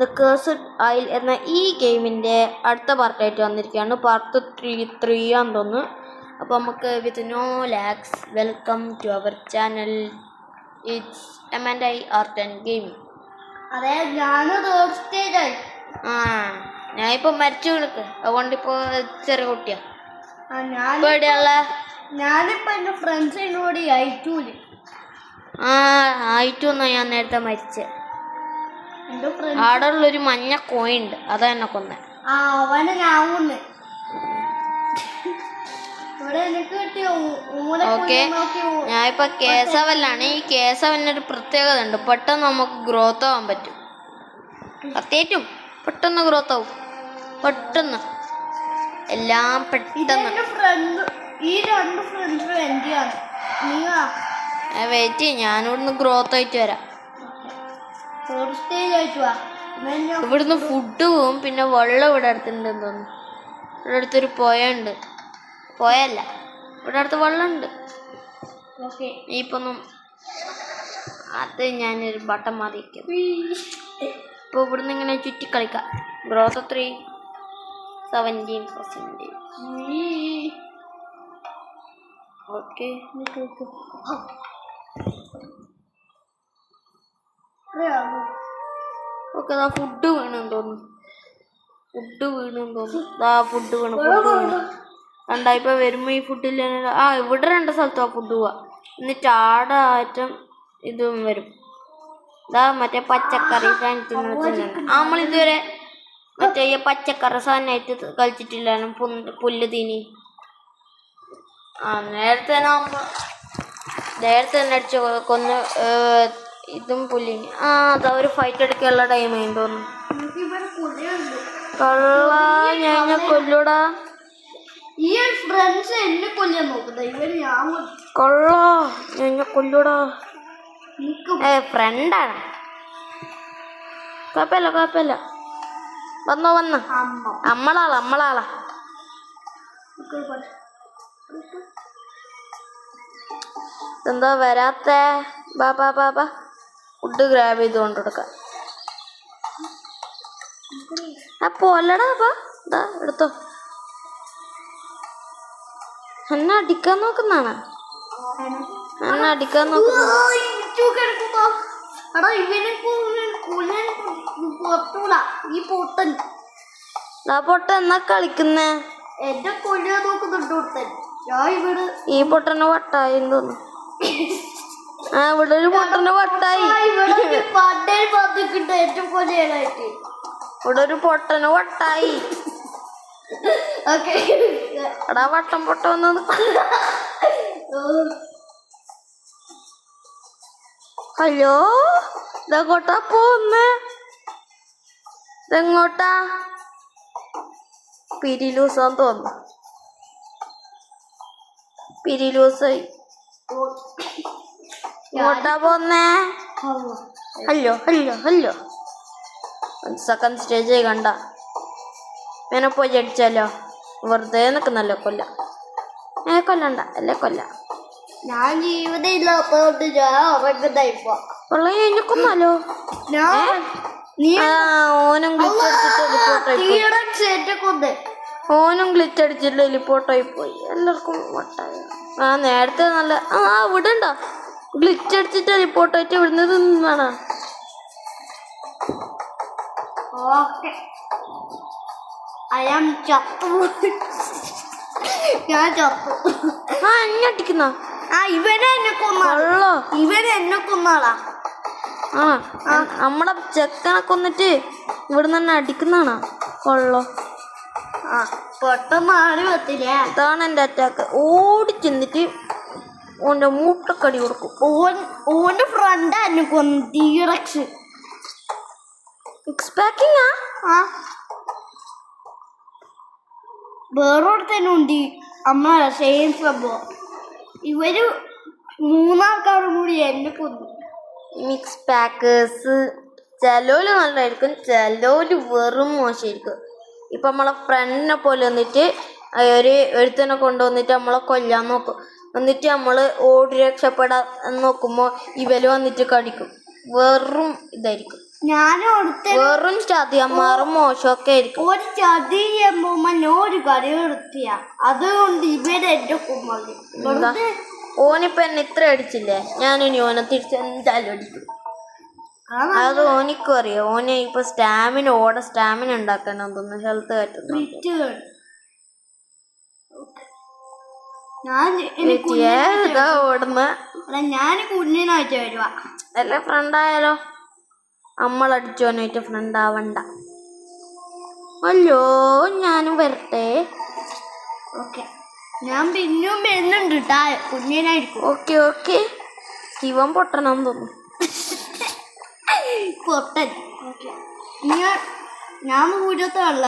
The cursed isle എന്ന ഈ ഗെയിമിൻ്റെ അടുത്ത പാർട്ടായിട്ട് വന്നിരിക്കുകയാണ്. പാർട്ട് 3 ആണെന്ന് തോന്നുന്നു. അപ്പോൾ നമുക്ക് with no lags welcome to our channel. It's M&I Art and Gaming. അതെ, ഞാനിപ്പോൾ മരിച്ചു കിടക്ക്, അതുകൊണ്ടിപ്പോൾ ചെറിയ കുട്ടിയാ. ഞാനിപ്പോ എന്റെ ഫ്രണ്ട്സിൻ്റെ കൂടി ആയിട്ടൊന്നും ഞാൻ നേരത്തെ മരിച്ചേ. അവിടെ ഉള്ളൊരു മഞ്ഞ കോയിണ്ട്, അതാ എന്നെ കൊന്നേ. അവനെ ഞാൻ കൊന്ന്. ഓക്കെ, ഞാനിപ്പോ കേസവല്ലാണ്. ഈ കേസവനൊരു പ്രത്യേകത ഉണ്ട്, പെട്ടെന്ന് നമുക്ക് ഗ്രോത്ത് ആവാൻ പറ്റും. സത്യേറ്റും പെട്ടെന്ന് ഗ്രോത്ത് ആവും, പെട്ടെന്ന് എല്ലാം പെട്ടെന്ന്. വെയിറ്റ് ചെയ്യും, ഞാനിവിടുന്ന് ഗ്രോത്ത് ആയിട്ട് വരാം. ഇവിടുന്ന് ഫുഡ് പോവും, പിന്നെ വെള്ളം ഇവിടെ അടുത്തുണ്ടെന്ന് തോന്നുന്നു. ഇവിടെ അടുത്തൊരു പുഴയുണ്ട്, പുഴയല്ല, ഇവിടെ അടുത്ത് വെള്ളമുണ്ട്. ഇപ്പൊന്നും അത് ഞാനൊരു ബട്ടൺ മാറിയിരിക്കും. ഇപ്പോൾ ഇവിടുന്ന് ഇങ്ങനെ ചുറ്റിക്കളിക്കാം. ഗ്രോത്ത് 17%. Okay, okay. ഫുഡ് വീണെന്ന് തോന്നുന്നു, ഫുഡ് വീണ്. രണ്ടായിപ്പോ വരുമ്പോ ഈ ഫുഡിൽ ഇവിടെ 2 സ്ഥലത്താ ഫുഡ് പോവാ. എന്നിട്ട് ആടെ ആറ്റം ഇതും വരും. മറ്റേ പച്ചക്കറി നമ്മളിതുവരെ മറ്റേ ഈ പച്ചക്കറി സാധനമായിട്ട് കളിച്ചിട്ടില്ലാണ്. പുല്ല് തീനി. നേരത്തെ തന്നെ അടിച്ച് കൊന്ന് ഇതും പുല്ലിന്. അതാ ഒരു ഫൈറ്റ് എടുക്കാനുള്ള ടൈമായി തോന്നുന്നു. കള്ള ഞാൻ കൊല്ലൂടാ. കൊള്ളാ, ഞാൻ കൊല്ലൂടാ. ഫ്രണ്ടാണ്, കുഴപ്പമില്ല. വന്നോ നമ്മളാളാ. എന്താ വരാത്തെ? ബാ ഫുഡ് ഗ്രാബ് ചെയ്ത് കൊണ്ടുകൊടുക്കാം. പോലടാ, ബാ എടുത്തോ. എന്നെ അടിക്കാൻ നോക്കുന്നാണ്. പൊട്ട എന്നാ കളിക്കുന്നേ? ഈ പൊട്ടന് വട്ടായി തോന്നുന്നു. ഇവിടെ ഒരു പൊട്ടന് വട്ടായി. എടാ വട്ടം പൊട്ട വന്നത്. ഹലോ, ഇതെങ്ങോട്ടാ പോന്നേ? ഇതെങ്ങോട്ടാ? പിരിലൂസാന്ന് തോന്നുന്നു. പിരിലൂസായി. ഇങ്ങോട്ടാ പോന്നേ? ഹലോ. 1 സെക്കൻഡ് സ്റ്റേജ് കണ്ട ഇങ്ങനെ പോയി അടിച്ചാലോ? വെറുതെ നിൽക്കുന്നല്ലോ. കൊല്ലണ്ട, അല്ലേ കൊല്ല. ഞാൻ ജീവിതം ഇല്ലാത്തോണ്ട് ഞാൻ ഉറങ്ങുന്നോ. കൊന്നാലോ? ഓനും ഗ്ലിച്ച് അടിച്ചിട്ട് ടെലിപ്പോർട്ടായി പോയി. എല്ലാവർക്കും വട്ടായി. നേരത്തെ നല്ല വിടണ്ട. ഗ്ലിച്ച് അടിച്ചിട്ട് ടെലിപ്പോർട്ടായിട്ട് വിടുന്നത് നിന്നാണ്. ഞാൻ ചത്തു. അടിക്കുന്ന ഇവനെ എന്നെ കൊന്നാളാ. നമ്മളെ ചെക്കനെ കൊന്നിട്ട് ഇവിടുന്ന് തന്നെ അടിക്കുന്നതാണോ? കൊള്ളോ. ഇതാണ് എൻ്റെ അറ്റാക്ക്. ഓടി ചെന്നിട്ട് ഓൻ്റെ മൂട്ടക്കടി കൊടുക്കും. ഓന്റെ ഫ്രണ്ടാ എന്നെ കൊന്നു. ടീറക്സ് വേറൊരുത്തന്നെ ഉണ്ട്. അമ്മ സെയിം സംഭവം. ഇവര് 3 ആൾക്കാരും കൂടി എന്നെ കൊന്നു. മിക്സ് പാക്കേഴ്സ് ചിലോല് നല്ലതായിരിക്കും, ചിലോല് വെറും മോശമായിരിക്കും. ഇപ്പം നമ്മളെ ഫ്രണ്ടിനെ പോലെ വന്നിട്ട് ഒരുത്തനെ കൊണ്ടുവന്നിട്ട് നമ്മളെ കൊല്ലാൻ നോക്കും. എന്നിട്ട് നമ്മൾ ഓടി രക്ഷപ്പെടാൻ നോക്കുമ്പോൾ ഇവര് വന്നിട്ട് കടിക്കും. വെറും ഇതായിരിക്കും. ഞാനും അടുത്ത വെറും ചതിയന്മാറും മോശമൊക്കെ ആയിരിക്കും. ഒരു ചതി ചെയ്യുമ്പോ ഒരു കറി എടുത്തിയ അതുകൊണ്ട് ഇവരെ എന്റെ കുമ്മതി ഓനിപ്പ എന്നെ ഇത്ര അടിച്ചില്ലേ, ഞാനിനി ഓനെ തിരിച്ച് എന്തായാലും അടിക്കും. അത് ഓനിക്കും അറിയാം. ഓനെ ഇപ്പൊ സ്റ്റാമിന ഉണ്ടാക്കണം തോന്നുന്നു, ഹെൽത്ത് കയറ്റുന്നു. ഞാൻ കുഞ്ഞിനായിട്ട് വരുവാ. അല്ല ഫ്രണ്ടായാലോ, നമ്മളടിച്ചോനായിട്ട് ഫ്രണ്ട് ആവണ്ട. അല്ലോ ഞാനും വരട്ടെ. ഓക്കെ, ഞാൻ പിന്നെയും വരുന്നുണ്ട് കേട്ടാ, കുഞ്ഞിനായിരിക്കും. Okay okay. ഇവൻ പൊട്ടണം തോന്നുന്നു. പൊട്ടൻ. ഞാൻ കൂട്ടത്തല്ല.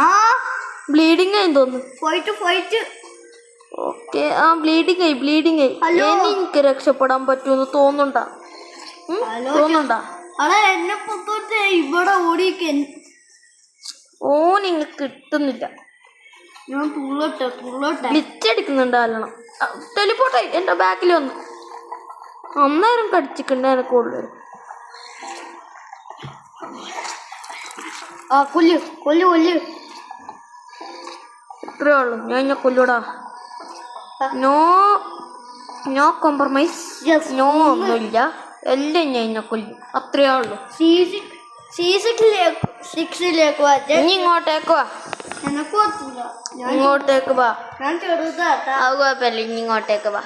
ആ ബ്ലീഡിങ് ആയി തോന്നുന്നു. ഫൈറ്റ്. ഓക്കെ, ആ ബ്ലീഡിങ് ആയി. എനിക്ക് രക്ഷപ്പെടാൻ പറ്റുമെന്ന് തോന്നുന്നുണ്ടാ? എന്നെ പൊത്തോട്ടെ ഇവിടെ ഓടിക്ക. ഓനിങ്ങ കിട്ടുന്നില്ല. ഞാൻ തുള്ളട്ടെ ഗ്ലിച്ചടിക്കുന്നുണ്ട്. അല്ലണം ടെലിപ്പോർട്ടായി എന്റെ ബാക്കിൽ വന്നു. അന്നേരം കടിച്ചിട്ടുണ്ട് എനക്ക് കൂടുതൽ. ആ കൊല്ലു ഇത്രേ ഉള്ളു. ഞാൻ കൊല്ലൂടാ. No compromise. നോ ഒന്നുമില്ല. എല്ലാം ഞാൻ കൊല്ലും. അത്രേ ഉള്ളു. C6ലേക്ക് ഇനി ഇങ്ങോട്ടേക്ക് വാ. ഇങ്ങോട്ടേക്ക് വാ. ഞാൻ ചെറുതാട്ടാ. അത് കുഴപ്പമില്ല. ഇനി ഇങ്ങോട്ടേക്ക് വാ.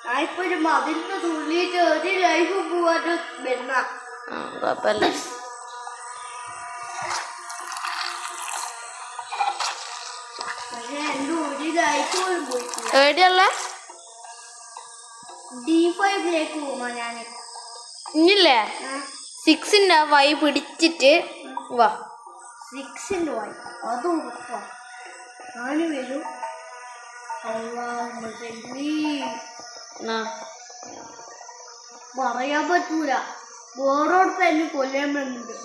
ഞാനിപ്പോ ഒരു മതിലിന് തുള്ളിയിട്ട് ഒരു ലൈഫ് പോവാനും വരുന്ന. കുഴപ്പമില്ല. എന്റെ ഒരു ലൈഫ് പോലും പോയി. എവിടെയല്ലേ? D5ലേക്ക് പോവാ ഞാന്. ഇനില്ലേ 6ന്റെ വൈ പിടിച്ചിട്ട് വാ. 6ന്റെ വൈ അതും ഞാന് വരും. പറയാൻ പറ്റൂല. വേറോടത്ത് എന്നെ കൊല്ലാൻ വേണ്ടിട്ട്.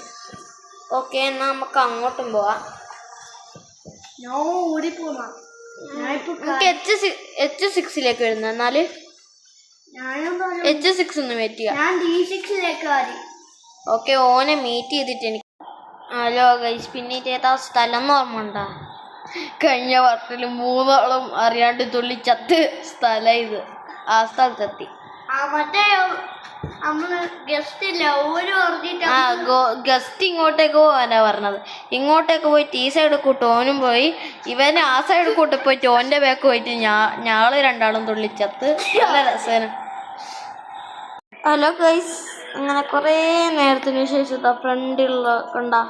ഓക്കെ, എന്നാ നമുക്ക് അങ്ങോട്ടും പോവാ. ഞാൻ ഓടിപ്പോന്നാ. H6ലേക്ക് വരുന്ന. എന്നാല് H6 ഒന്ന് വെയിറ്റ് ചെയ്യാം. ഞാൻ D6ലേക്ക് ആടി. ഓക്കെ, ഓനെ മീറ്റ് ചെയ്തിട്ട് എനിക്ക്. ഹലോ ഗൈസ്, പിന്നെ ഏതാ സ്ഥലം എന്ന് ഓർമ്മ ഉണ്ടാ? കഴിഞ്ഞ വർഷത്തിൽ 3 അറിയാണ്ട് തുള്ളി ചത്ത് സ്ഥലം ഇത്. ആ സ്ഥലത്തെത്തി. ഗസ്റ്റ് ഇങ്ങോട്ടേക്ക് പോവാനാ പറഞ്ഞത്. ഇങ്ങോട്ടേക്ക് പോയി ഈ സൈഡ് കൂട്ട് ഓനും പോയി. ഇവന് ആ സൈഡ് കൂട്ട് പോയിട്ട് ഓന്റെ ബാക്ക് പോയിട്ട് ഞങ്ങള് രണ്ടാളും തുള്ളിച്ചത്ത്. നല്ല രസേന. ഹലോ ഗൈസ്, അങ്ങനെ കൊറേ നേരത്തിന് ശേഷം ഫ്രണ്ടിലുള്ള കണ്ടാ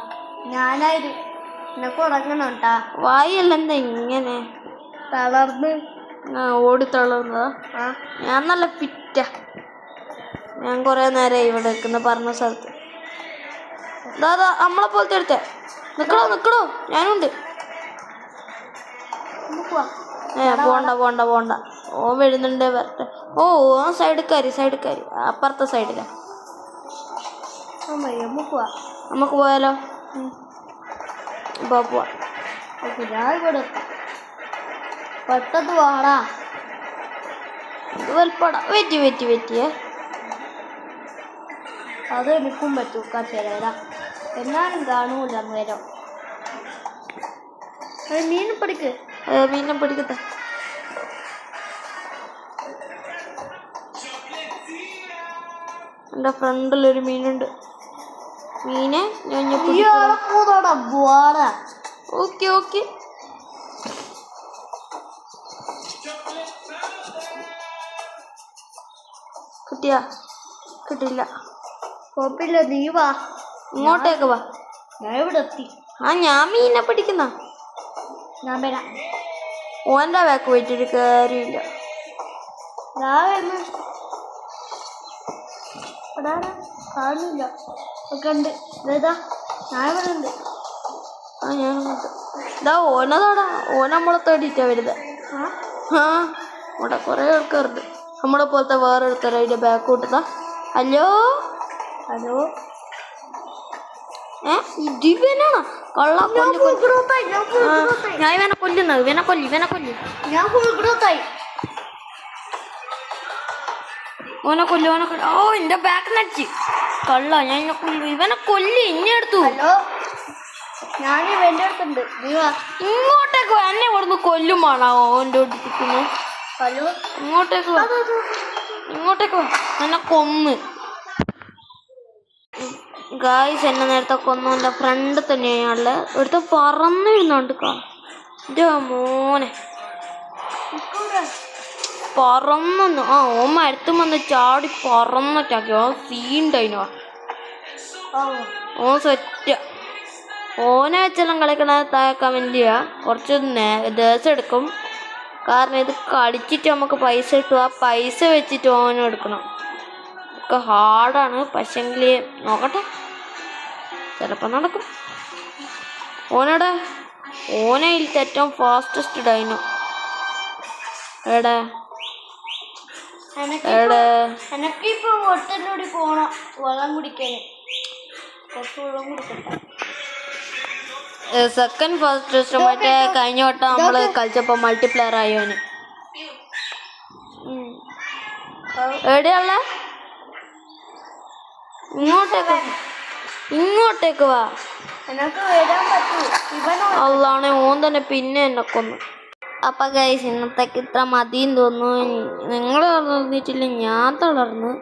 ഞാനായിരുന്നു. എനക്ക് ഉറങ്ങണോട്ടാ. വായല്ല എന്താ ഇങ്ങനെ തളർന്ന് ഓടി തളർന്നതാ? ഞാൻ നല്ല ഫിറ്റാ. ഞാൻ കൊറേ നേരം ഇവിടെ നിൽക്കുന്ന പറഞ്ഞ സ്ഥലത്ത്. ദാദാ നമ്മളെ പോലത്തെ എടുത്തേ. നിക്കടോ ഞാനുണ്ട്. പോണ്ട. ഓ വരുന്നുണ്ട്, വരട്ടെ. ഓ സൈഡ് കയറി അപ്പുറത്തെ സൈഡിലാ. നമുക്ക് പോയാലോ? പോവാ. പെട്ടെന്ന് വാടാ. ഇത് വൽപ്പടാ. വെറ്റി അത് എനിക്കും പറ്റൂ. കച്ചേരാ എന്നാലും കാണൂല നേരം. മീനെ പിടിക്കട്ടെ. എൻ്റെ ഫ്രണ്ടിലൊരു മീനുണ്ട്. മീനെ ഞാൻ ഓക്കെ. കിട്ടില്ല. കുഴപ്പമില്ല, നീ വാ. ഇങ്ങോട്ടേക്ക് വാ. ഞാൻ ഇവിടെ എത്തി. ഞാൻ മീനെ പിടിക്കുന്ന. ഞാൻ വരാം. ഓൻ്റെ ബാക്ക് പോയിട്ടൊരു കാര്യമില്ല. കാണില്ല. ഉണ്ട് ഞാൻ ഇവിടെ ഉണ്ട്. ഞാനങ്ങോട്ട് ഓനതാടാ. നമ്മളെ തേടിയിട്ടാ വരുന്നത്. അവിടെ കുറെ ആൾക്കാരുണ്ട്. നമ്മളെ പോലത്തെ വേറെ ആൾക്കാർ അതിന്റെ ബാക്ക് കൂട്ടുന്ന. ഹലോ ഇതിവനാണോ കള്ള? ഞാൻ ഇവനെ കൊല്ലുന്നത്. ഇവനെ കൊല്ലി. ഓനെ കൊല്ലു. ഓ എന്റെ ബാക്ക് നടിച്ച് കള്ള. ഞാൻ ഇവനെ കൊല്ലി ഇന്നെ എടുത്തു. ഹലോ, ഞാൻ ഇവന്റെ അടുത്തുണ്ട്. നീ വാ. ഇങ്ങോട്ടേക്ക് വാ. എന്നെ ഇവിടുന്ന് കൊല്ലും വേണോ ഓൻ്റെ അടുത്തിരിക്കുന്നു. ഹലോ, ഇങ്ങോട്ടേക്ക് വാ. ഇങ്ങോട്ടേക്ക് വാ. എന്നെ കൊന്ന്. ഗായ്സ്, എന്നെ നേരത്തെ കൊന്നു. എൻ്റെ ഫ്രണ്ട് തന്നെയാണുള്ള ഒരുത്ത പറന്നിരുന്നുണ്ട്. എൻ്റെ മോനെ പറന്നു. ആ ഓൻ മരത്തും വന്ന് ചാടി പറന്നിട്ടാക്കി. ഓൻ സീണ്ടായിനോ. ഓൻ സെറ്റ. ഓനെ വെച്ചെല്ലാം കളിക്കണ കമന്റ് ചെയ്യുക. കുറച്ച് ദിവസം എടുക്കും. കാരണം ഇത് കളിച്ചിട്ട് നമുക്ക് പൈസ കിട്ടും. ആ പൈസ വെച്ചിട്ട് ഓനും എടുക്കണം. ഒക്കെ ഹാർഡാണ്. പക്ഷെങ്കിൽ നോക്കട്ടെ, ചിലപ്പോൾ നടക്കും. ഓനടെ ഓനയിലത്തെ ഏറ്റവും ഫാസ്റ്റസ്റ്റ് ഡൈനോ എവിടെ എനക്കിപ്പോ ഒട്ടനോടി പോണം വെള്ളം കുടിക്കാന്. കുറച്ച് വെള്ളം കുടിക്കട്ടെ. സെക്കൻഡ് ഫാസ്റ്റസ്റ്റ് മറ്റേ കഴിഞ്ഞ വട്ടം നമ്മള് കളിച്ചപ്പോ മൾട്ടിപ്ലെയർ ആയോന്. എവിടെയുള്ള ഇങ്ങോട്ടേക്ക് വാ. എനക്ക് വരാൻ പറ്റൂ. അള്ളാണെ ഓൻ തന്നെ പിന്നെ എന്നെ കൊന്നു. അപ്പൊ ഗൈസ്, ഇന്നത്തേക്ക് ഇത്ര മതിയെന്ന് തോന്നുന്നു. നിങ്ങൾ തളർന്നിട്ടില്ല, ഞാൻ തളർന്നു.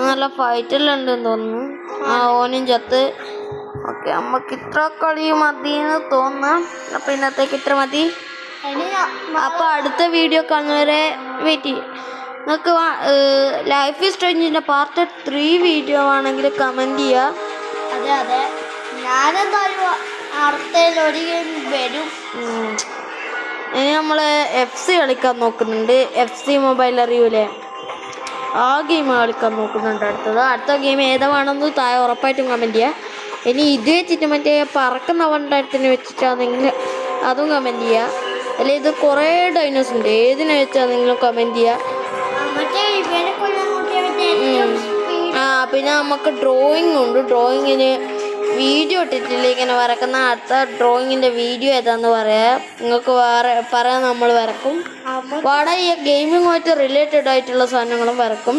നല്ല ഫൈറ്റെല്ലാം ഉണ്ടെന്ന് തോന്നുന്നു. ആ ഓനും ചത്ത്. ഓക്കെ, നമുക്ക് ഇത്ര കളി മതിയെന്ന് തോന്നുന്നു. അപ്പൊ ഇന്നത്തേക്ക് ഇത്ര മതി. അപ്പൊ അടുത്ത വീഡിയോ കാണുന്നവരെ വെയിറ്റ് ചെയ്യും. നിങ്ങൾക്ക് ലൈഫ് ഈസ് സ്ട്രേഞ്ചിന്റെ പാർട്ട് 3 വീഡിയോ ആണെങ്കിൽ കമന്റ് ചെയ്യുക. അതെ, ഞാനെന്തായാലും വരും. ഇനി നമ്മള് FC കളിക്കാൻ നോക്കുന്നുണ്ട്. FC മൊബൈൽ അറിയൂലേ, ആ ഗെയിം കളിക്കാൻ നോക്കുന്നുണ്ട്. അടുത്ത ഗെയിം ഏതാണെന്ന് താഴെ ഉറപ്പായിട്ടും കമന്റ് ചെയ്യുക. ഇനി ഇത് വെച്ചിട്ട് മറ്റേ പറക്കുന്ന വണ്ടാരത്തിന് വെച്ചിട്ടാണെങ്കിൽ അതും കമന്റ് ചെയ്യുക. അല്ലെ ഇത് കുറേ ഡൈനോസ് ഉണ്ട്, ഏതിനെ വെച്ചാൽ നിങ്ങളും കമന്റ് ചെയ്യുക. പിന്നെ നമുക്ക് ഡ്രോയിങ് ഉണ്ട്. ഡ്രോയിങ്ങിന് വീഡിയോ ഇട്ടിട്ടില്ല. ഇങ്ങനെ വരക്കുന്ന അടുത്ത ഡ്രോയിങ്ങിൻ്റെ വീഡിയോ ഏതാന്ന് പറയാം. നിങ്ങൾക്ക് പറയാൻ നമ്മൾ വരക്കും. പാടെ ഈ ഗെയിമിങ്ങുമായിട്ട് റിലേറ്റഡ് ആയിട്ടുള്ള സാധനങ്ങളും വരക്കും.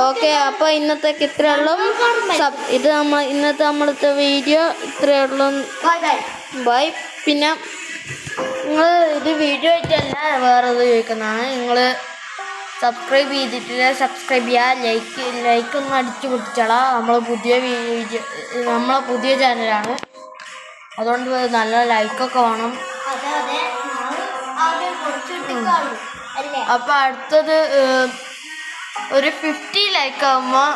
ഓക്കെ, അപ്പോൾ ഇന്നത്തേക്ക് ഇത്രയുള്ളൂ. ഇത് ഇന്നത്തെ നമ്മളത്തെ വീഡിയോ ഇത്രയുള്ളൂ. ബൈ. പിന്നെ നിങ്ങൾ ഇത് വീഡിയോ ആയിട്ടല്ല വേറെ ഇത് ചോദിക്കുന്നതാണ്. നിങ്ങൾ സബ്സ്ക്രൈബ് ചെയ്തിട്ടില്ല, സബ്സ്ക്രൈബ് ചെയ്യുക. ലൈക്കൊന്നും അടിച്ചു പൊട്ടിച്ചോളാം. നമ്മളെ പുതിയ ചാനലാണ്. അതുകൊണ്ട് നല്ല ലൈക്കൊക്കെ വേണം. അപ്പോൾ അടുത്തത് ഒരു 50 ലൈക്ക് ആകുമ്പോൾ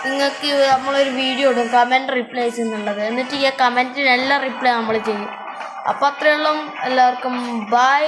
നിങ്ങൾക്ക് നമ്മളൊരു വീഡിയോ ഇടും, കമൻറ്റ് റിപ്ലൈ ചെയ്യുന്നുള്ളത്. എന്നിട്ട് ഈ കമൻറ്റിനെല്ലാം റിപ്ലൈ നമ്മൾ ചെയ്യും. അപ്പോൾ അത്രയുള്ളൂ. എല്ലാവർക്കും ബൈ.